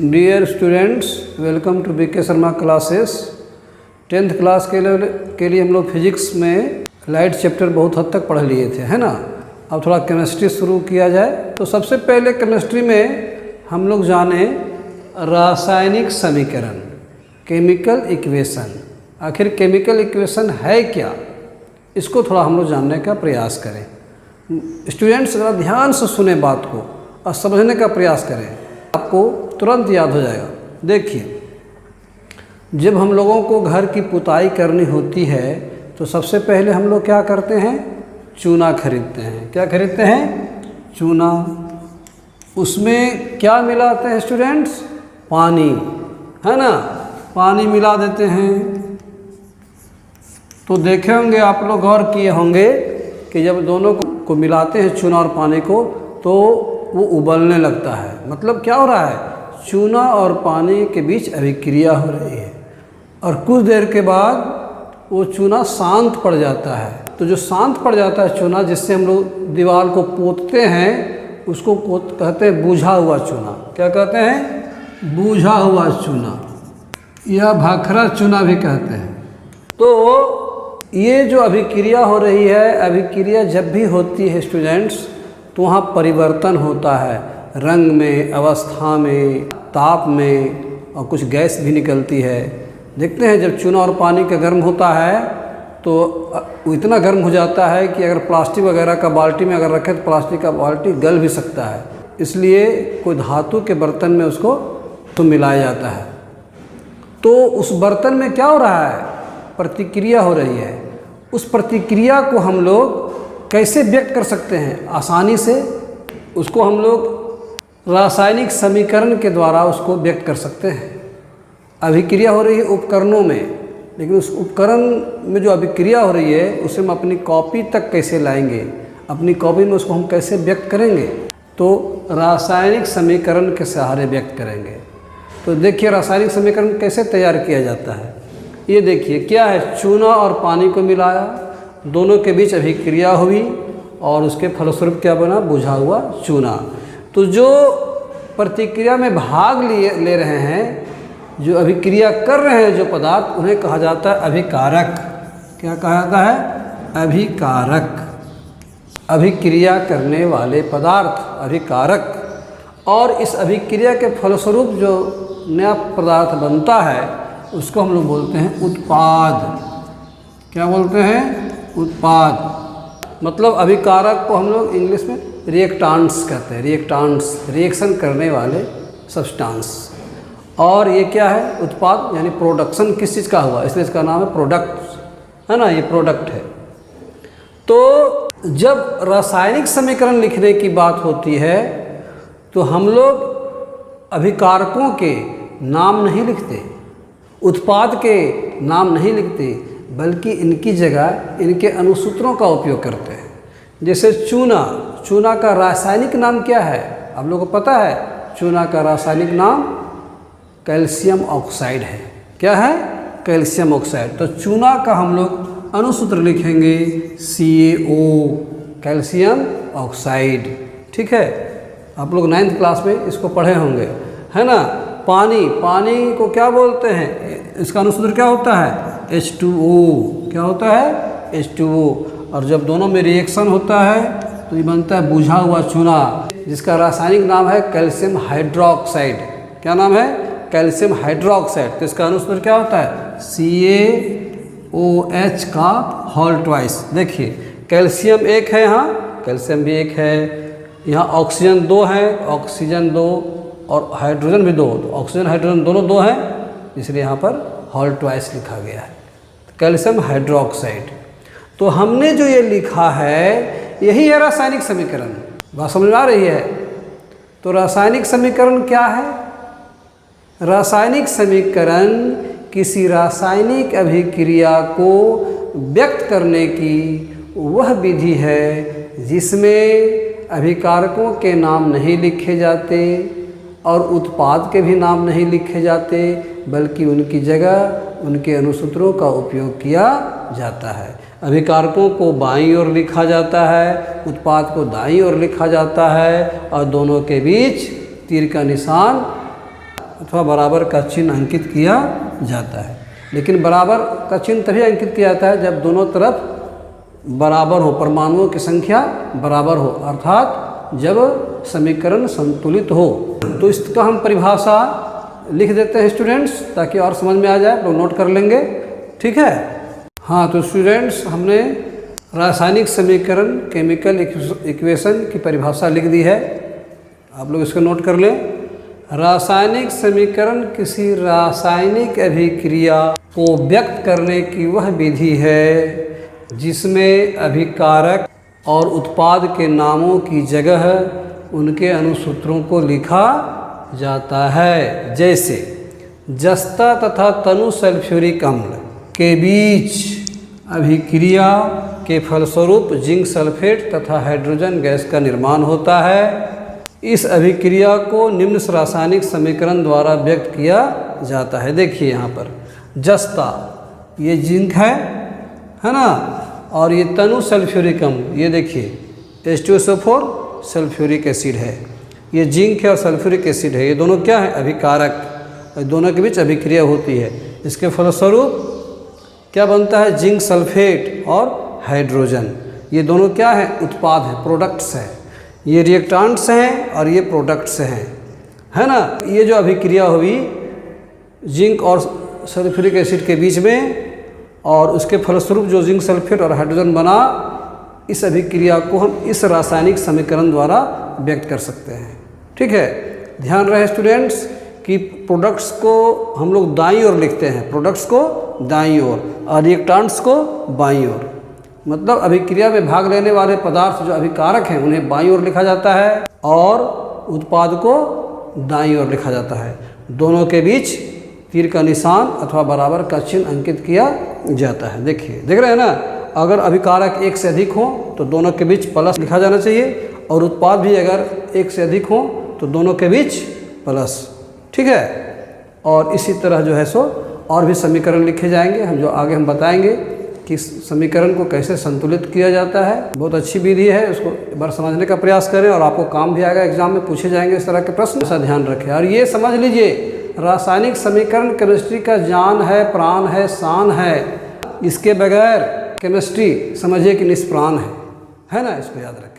Dear students, welcome to BK Sharma classes. 10th class के लिए हम लोग फिजिक्स में लाइट चैप्टर बहुत हद तक पढ़ लिए थे, है ना। अब थोड़ा केमिस्ट्री शुरू किया जाए। तो सबसे पहले केमिस्ट्री में हम लोग जाने रासायनिक समीकरण, केमिकल इक्वेशन। आखिर केमिकल इक्वेशन है क्या, इसको थोड़ा हम लोग जानने का प्रयास करें। स्टूडेंट्स ज़रा ध्यान से सुने बात को और समझने का प्रयास करें, आपको तुरंत याद हो जाएगा। देखिए, जब हम लोगों को घर की पुताई करनी होती है तो सबसे पहले हम लोग क्या करते हैं, चूना खरीदते हैं। क्या खरीदते हैं? चूना। उसमें क्या मिलाते हैं स्टूडेंट्स? पानी, है ना। पानी मिला देते हैं। तो देखे होंगे आप लोग, गौर किए होंगे कि जब दोनों को मिलाते हैं, चूना और पानी को, तो वो उबलने लगता है। मतलब क्या हो रहा है? चूना और पानी के बीच अभिक्रिया हो रही है और कुछ देर के बाद वो चूना शांत पड़ जाता है। तो जो शांत पड़ जाता है चूना, जिससे हम लोग दीवार को पोतते हैं, उसको कहते हैं बूझा हुआ चूना। क्या कहते हैं? बूझा हुआ चूना या भाखरा चूना भी कहते हैं। तो ये जो अभिक्रिया हो रही है, अभिक्रिया जब भी होती है स्टूडेंट्स, तो वहाँ परिवर्तन होता है, रंग में, अवस्था में, ताप में, और कुछ गैस भी निकलती है। देखते हैं जब चूना और पानी का गर्म होता है तो वो इतना गर्म हो जाता है कि अगर प्लास्टिक वगैरह का बाल्टी में अगर रखें तो प्लास्टिक का बाल्टी गल भी सकता है। इसलिए कोई धातु के बर्तन में उसको तो मिलाया जाता है। तो उस बर्तन में क्या हो रहा है? प्रतिक्रिया हो रही है। उस प्रतिक्रिया को हम लोग कैसे व्यक्त कर सकते हैं? आसानी से उसको हम लोग रासायनिक समीकरण के द्वारा उसको व्यक्त कर सकते हैं। अभिक्रिया हो रही है उपकरणों में, लेकिन उस उपकरण में जो अभिक्रिया हो रही है उसे हम अपनी कॉपी तक कैसे लाएंगे, अपनी कॉपी में उसको हम कैसे व्यक्त करेंगे? तो रासायनिक समीकरण के सहारे व्यक्त करेंगे। तो देखिए रासायनिक समीकरण कैसे तैयार किया जाता है। ये देखिए क्या है, चूना और पानी को मिलाया, दोनों के बीच अभिक्रिया हुई और उसके फलस्वरूप क्या बना? बुझा हुआ चूना। तो जो प्रतिक्रिया में भाग ले रहे हैं, जो अभिक्रिया कर रहे हैं जो पदार्थ, उन्हें कहा जाता है अभिकारक। क्या कहा जाता है? अभिकारक। अभिक्रिया करने वाले पदार्थ अभिकारक। और इस अभिक्रिया के फलस्वरूप जो नया पदार्थ बनता है उसको हम लोग बोलते हैं उत्पाद। क्या बोलते हैं? उत्पाद। मतलब अभिकारक को हम लोग इंग्लिश में रिएक्टांट्स कहते हैं। रिएक्टांट्स, रिएक्शन करने वाले सब्सटेंस। और ये क्या है? उत्पाद, यानी प्रोडक्शन किस चीज़ का हुआ, इसलिए इसका नाम है प्रोडक्ट, है ना। ये प्रोडक्ट है। तो जब रासायनिक समीकरण लिखने की बात होती है तो हम लोग अभिकारकों के नाम नहीं लिखते, उत्पाद के नाम नहीं लिखते, बल्कि इनकी जगह इनके अनुसूत्रों का उपयोग करते हैं। जैसे चूना, चूना का रासायनिक नाम क्या है? आप लोगों को पता है? चूना का रासायनिक नाम कैल्शियम ऑक्साइड है। क्या है? Calcium oxide. तो चूना का हम लोग अनुसूत्र लिखेंगे CaO, कैल्शियम ऑक्साइड। ठीक है, आप लोग 9th क्लास में इसको पढ़े होंगे, है ना। पानी, पानी को क्या बोलते हैं? इसका अनुसूत्र क्या होता है? H2O। क्या होता है? H2O। और जब दोनों में रिएक्शन होता है तो ये बनता है बुझा हुआ चूना, जिसका रासायनिक नाम है कैल्शियम हाइड्रोक्साइड। क्या नाम है? Calcium hydroxide. तो इसका अनुसूत्र क्या होता है? CaOH का होल ट्वाइस। देखिए कैल्शियम एक है, यहाँ कैल्शियम भी एक है, यहाँ ऑक्सीजन 2 है, ऑक्सीजन 2 और हाइड्रोजन भी 2, तो ऑक्सीजन हाइड्रोजन दोनों 2 हैं, इसलिए यहाँ पर होल ट्वाइस लिखा गया है, कैल्शियम हाइड्रोक्साइड। तो हमने जो ये लिखा है यही है रासायनिक समीकरण। बात समझ में आ रही है? तो रासायनिक समीकरण क्या है? रासायनिक समीकरण किसी रासायनिक अभिक्रिया को व्यक्त करने की वह विधि है जिसमें अभिकारकों के नाम नहीं लिखे जाते और उत्पाद के भी नाम नहीं लिखे जाते, बल्कि उनकी जगह उनके अनुसूत्रों का उपयोग किया जाता है। अभिकारकों को बाईं ओर लिखा जाता है, उत्पाद को दाईं ओर लिखा जाता है और दोनों के बीच तीर का निशान अथवा बराबर का चिन्ह अंकित किया जाता है। लेकिन बराबर का चिन्ह तभी अंकित किया जाता है जब दोनों तरफ बराबर हो, परमाणुओं की संख्या बराबर हो, अर्थात जब समीकरण संतुलित हो। तो इसका हम परिभाषा लिख देते हैं स्टूडेंट्स, ताकि और समझ में आ जाए, तो नोट कर लेंगे, ठीक है। हाँ, तो स्टूडेंट्स हमने रासायनिक समीकरण केमिकल इक्वेशन की परिभाषा लिख दी है, आप लोग इसको नोट कर लें। रासायनिक समीकरण किसी रासायनिक अभिक्रिया को व्यक्त करने की वह विधि है जिसमें अभिकारक और उत्पाद के नामों की जगह उनके अनुसूत्रों को लिखा जाता है। जैसे जस्ता तथा तनु सल्फ्यूरिक अम्ल के बीच अभिक्रिया के फलस्वरूप जिंक सल्फेट तथा हाइड्रोजन गैस का निर्माण होता है। इस अभिक्रिया को निम्न रासायनिक समीकरण द्वारा व्यक्त किया जाता है। देखिए यहाँ पर जस्ता, ये जिंक है ना, और ये तनु सल्फ्यूरिक अम्ल, ये देखिए H2SO4 सल्फ्यूरिक एसिड है, ये जिंक है और सल्फ्यूरिक एसिड है। ये दोनों क्या है? अभिकारक। दोनों के बीच अभिक्रिया होती है, इसके फलस्वरूप क्या बनता है? जिंक सल्फेट और हाइड्रोजन। ये दोनों क्या है? उत्पाद है, प्रोडक्ट्स हैं। ये रिएक्टेंट्स हैं और ये प्रोडक्ट्स हैं, है ना। ये जो अभिक्रिया हुई जिंक और सल्फ्यूरिक एसिड के बीच में, और उसके फलस्वरूप जो जिंक सल्फेट और हाइड्रोजन बना, इस अभिक्रिया को हम इस रासायनिक समीकरण द्वारा व्यक्त कर सकते हैं, ठीक है। ध्यान रहे स्टूडेंट्स कि प्रोडक्ट्स को हम लोग दाईं ओर लिखते हैं, प्रोडक्ट्स को दाईं ओर और रिएक्टेंट्स को बाईं ओर। मतलब अभिक्रिया में भाग लेने वाले पदार्थ जो अभिकारक हैं उन्हें बाईं ओर लिखा जाता है और उत्पाद को दाईं ओर लिखा जाता है। दोनों के बीच तीर का निशान अथवा बराबर का चिन्ह अंकित किया जाता है। देखिए, देख रहे हैं ना, अगर अभिकारक एक से अधिक हो तो दोनों के बीच प्लस लिखा जाना चाहिए, और उत्पाद भी अगर एक से अधिक हो तो दोनों के बीच प्लस, ठीक है। और इसी तरह जो है सो और भी समीकरण लिखे जाएंगे, हम जो आगे हम बताएंगे कि समीकरण को कैसे संतुलित किया जाता है। बहुत अच्छी विधि है, उसको एक बार समझने का प्रयास करें और आपको काम भी आएगा, एग्जाम में पूछे जाएंगे इस तरह के प्रश्न, ऐसा ध्यान रखें। और ये समझ लीजिए, रासायनिक समीकरण केमिस्ट्री का जान है, प्राण है, शान है। इसके बगैर केमिस्ट्री समझिए कि निष्प्राण है ना, इसको याद रखें।